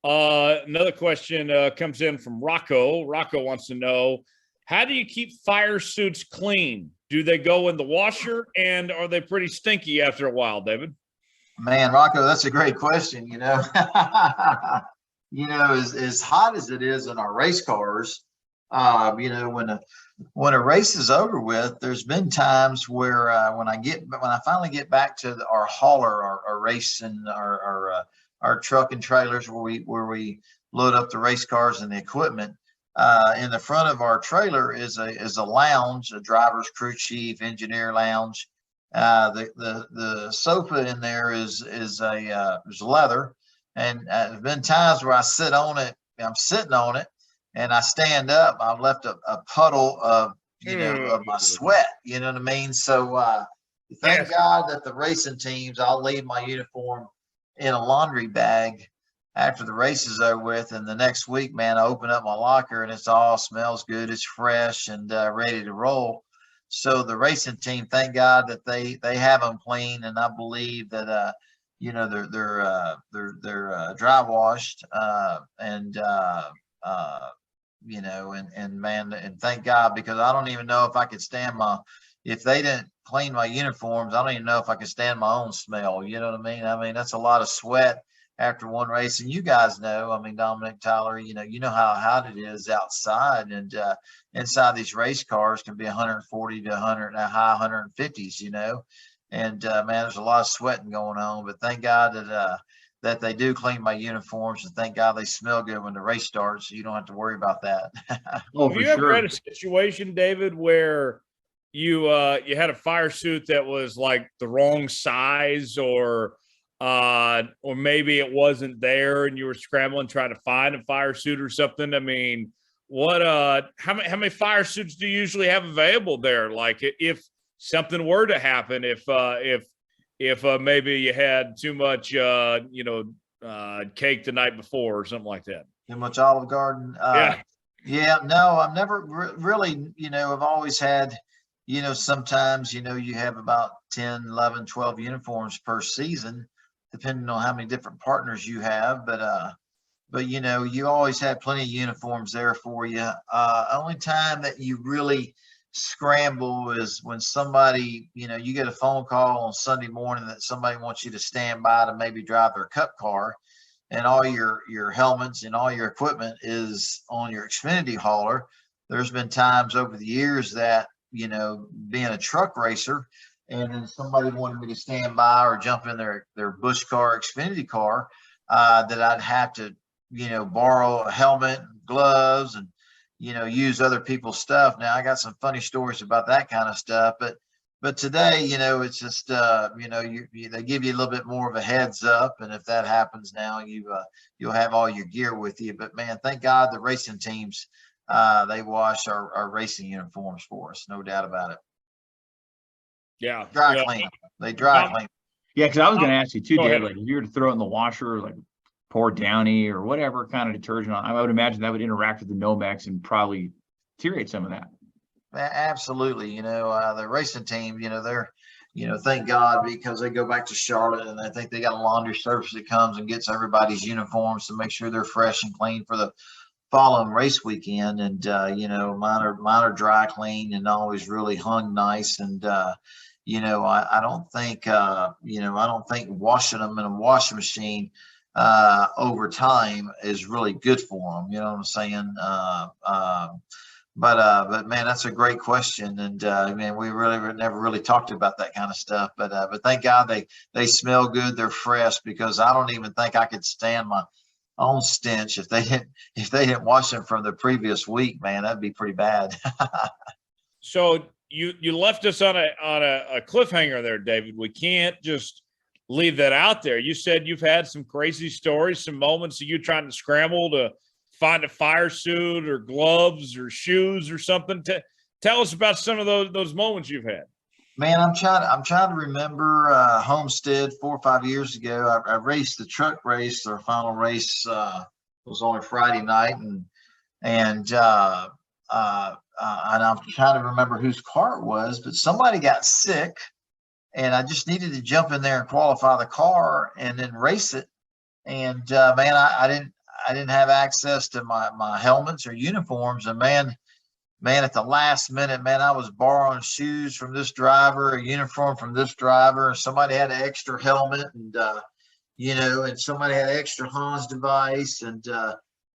Another question comes in from Rocco. Rocco wants to know, how do you keep fire suits clean? Do they go in the washer, and are they pretty stinky after a while, David? Man, Rocco, that's a great question. As hot as it is in our race cars, when a race is over with, there's been times where when I finally get back to our hauler, our race and our truck and trailers where we load up the race cars and the equipment. In the front of our trailer is a lounge, a driver's crew chief engineer lounge. The sofa in there is leather, and there's been times where I sit on it. I'm sitting on it, and I stand up. I've left a puddle of of my sweat. You know what I mean? So thank God that the racing teams, I'll leave my uniform in a laundry bag after the race is over with, and the next week, man, I open up my locker and it's all smells good. It's fresh and ready to roll. So the racing team, thank God that they have them clean, and I believe that they're dry washed and man, and thank God, because I don't even know if I could stand if they didn't clean my uniforms, I don't even know if I could stand my own smell. You know what I mean? I mean, that's a lot of sweat after one race, and you guys know, I mean, Dominic, Tyler, you know how hot it is outside, and inside these race cars can be 140 to 100, high 150s, and man, there's a lot of sweating going on. But thank God that they do clean my uniforms, and thank God they smell good when the race starts, so you don't have to worry about that. Have you ever had a situation, David, where you had a fire suit that was like the wrong size, or maybe it wasn't there and you were scrambling trying to find a fire suit or something? I mean, how many fire suits do you usually have available there? Like, if something were to happen, if maybe you had too much cake the night before or something like that. Too much Olive Garden. No, I've never really, I've always had, sometimes, you have about 10, 11, 12 uniforms per season, depending on how many different partners you have. But you always have plenty of uniforms there for you. Only time that you really scramble is when somebody, you get a phone call on Sunday morning that somebody wants you to stand by to maybe drive their cup car, and all your helmets and all your equipment is on your Xfinity hauler. There's been times over the years that, being a truck racer, and then somebody wanted me to stand by or jump in their Busch car, Xfinity car, that I'd have to, borrow a helmet, gloves, and, use other people's stuff. Now, I got some funny stories about that kind of stuff, but today, it's just, they give you a little bit more of a heads up. And if that happens now, you'll have all your gear with you. But man, thank God the racing teams, they wash our racing uniforms for us. No doubt about it. Yeah. Dry clean. They dry clean. Yeah. Cause I was going to ask you too, Dave, like if you were to throw it in the washer, like pour Downy or whatever kind of detergent on, I would imagine that would interact with the Nomex and probably deteriorate some of that. Absolutely. The racing team, they're, thank God, because they go back to Charlotte, and I think they got a laundry service that comes and gets everybody's uniforms to make sure they're fresh and clean for the following race weekend. And, mine are dry clean and always really hung nice. And, I don't think, I don't think washing them in a washing machine over time is really good for them. You know what I'm saying? But man, that's a great question. And man, we never really talked about that kind of stuff, but thank God they smell good. They're fresh, because I don't even think I could stand my own stench if they didn't wash them from the previous week, man. That'd be pretty bad. So you left us on a cliffhanger there, David. We can't just leave that out there. You said you've had some crazy stories, some moments of you trying to scramble to find a fire suit or gloves or shoes or something. Tell us about some of those moments you've had. Man, I'm trying to remember Homestead 4 or 5 years ago. I raced the truck race. Our final race was on a Friday night, and I'm trying to remember whose car it was, but somebody got sick, and I just needed to jump in there and qualify the car and then race it. And man, I didn't have access to my helmets or uniforms. And man, at the last minute, man, I was borrowing shoes from this driver, a uniform from this driver. Somebody had an extra helmet, and and somebody had an extra Hans device, and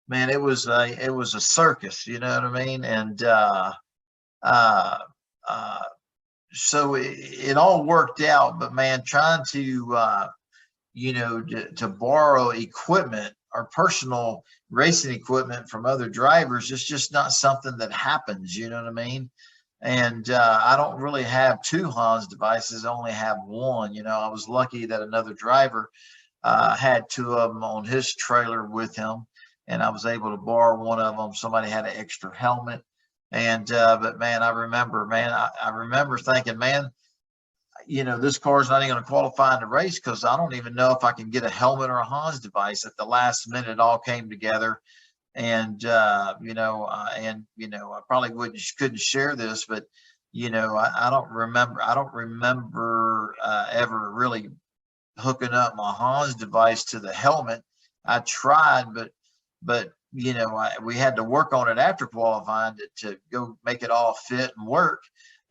man, it was a circus. You know what I mean? And so it all worked out. But man, trying to to borrow equipment or personal racing equipment from other drivers is just not something that happens. You know what I mean? And I don't really have two Hans devices. I only have one. I was lucky that another driver had two of them on his trailer with him, and I was able to borrow one of them. Somebody had an extra helmet. And but man, I remember thinking, man, this car's not even going to qualify in the race because I don't even know if I can get a helmet or a Hans device. At the last minute, it all came together. And I probably couldn't share this, but I don't remember ever really hooking up my Hans device to the helmet. I tried, but we had to work on it after qualifying to go make it all fit and work.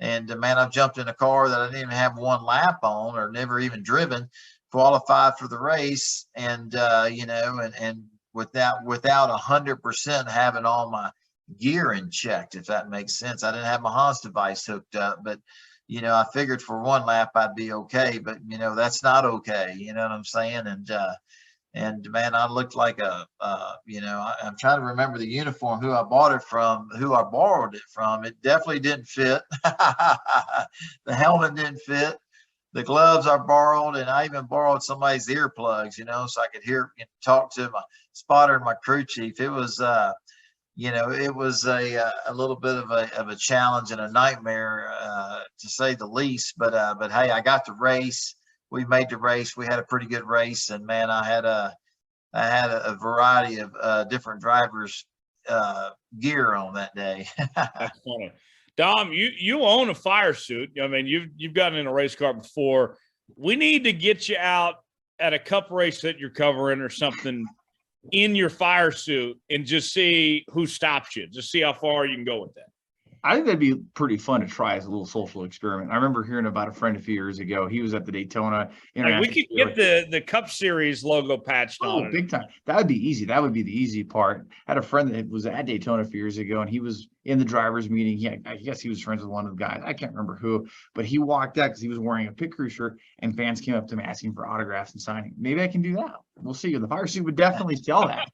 And man, I've jumped in a car that I didn't even have one lap on or never even driven, qualified for the race, and and without 100% having all my gear in checked, if that makes sense. I didn't have my Hans device hooked up, but I figured for one lap I'd be okay, but that's not okay. You know what I'm saying? And man, I looked like I'm trying to remember the uniform, who I bought it from, who I borrowed it from. It definitely didn't fit. The helmet didn't fit. The gloves I borrowed, and I even borrowed somebody's earplugs, so I could hear, talk to my spotter and my crew chief. It was, it was a little bit of a challenge and a nightmare, to say the least. But hey, I got the race. We made the race. We had a pretty good race, and man, I had a variety of different drivers' gear on that day. That's funny. Dom, you own a fire suit. I mean, you've gotten in a race car before. We need to get you out at a cup race that you're covering or something in your fire suit and just see who stops you. Just see how far you can go with that. I think that'd be pretty fun to try as a little social experiment. I remember hearing about a friend a few years ago. He was at the Daytona International. We could get the Cup Series logo patched on it. Big time. That would be easy. That would be the easy part. I had a friend that was at Daytona a few years ago, and he was in the driver's meeting. I guess he was friends with one of the guys. I can't remember who, but he walked out because he was wearing a pit crew shirt, and fans came up to him asking for autographs and signing. Maybe I can do that. We'll see. The fire suit would definitely sell that.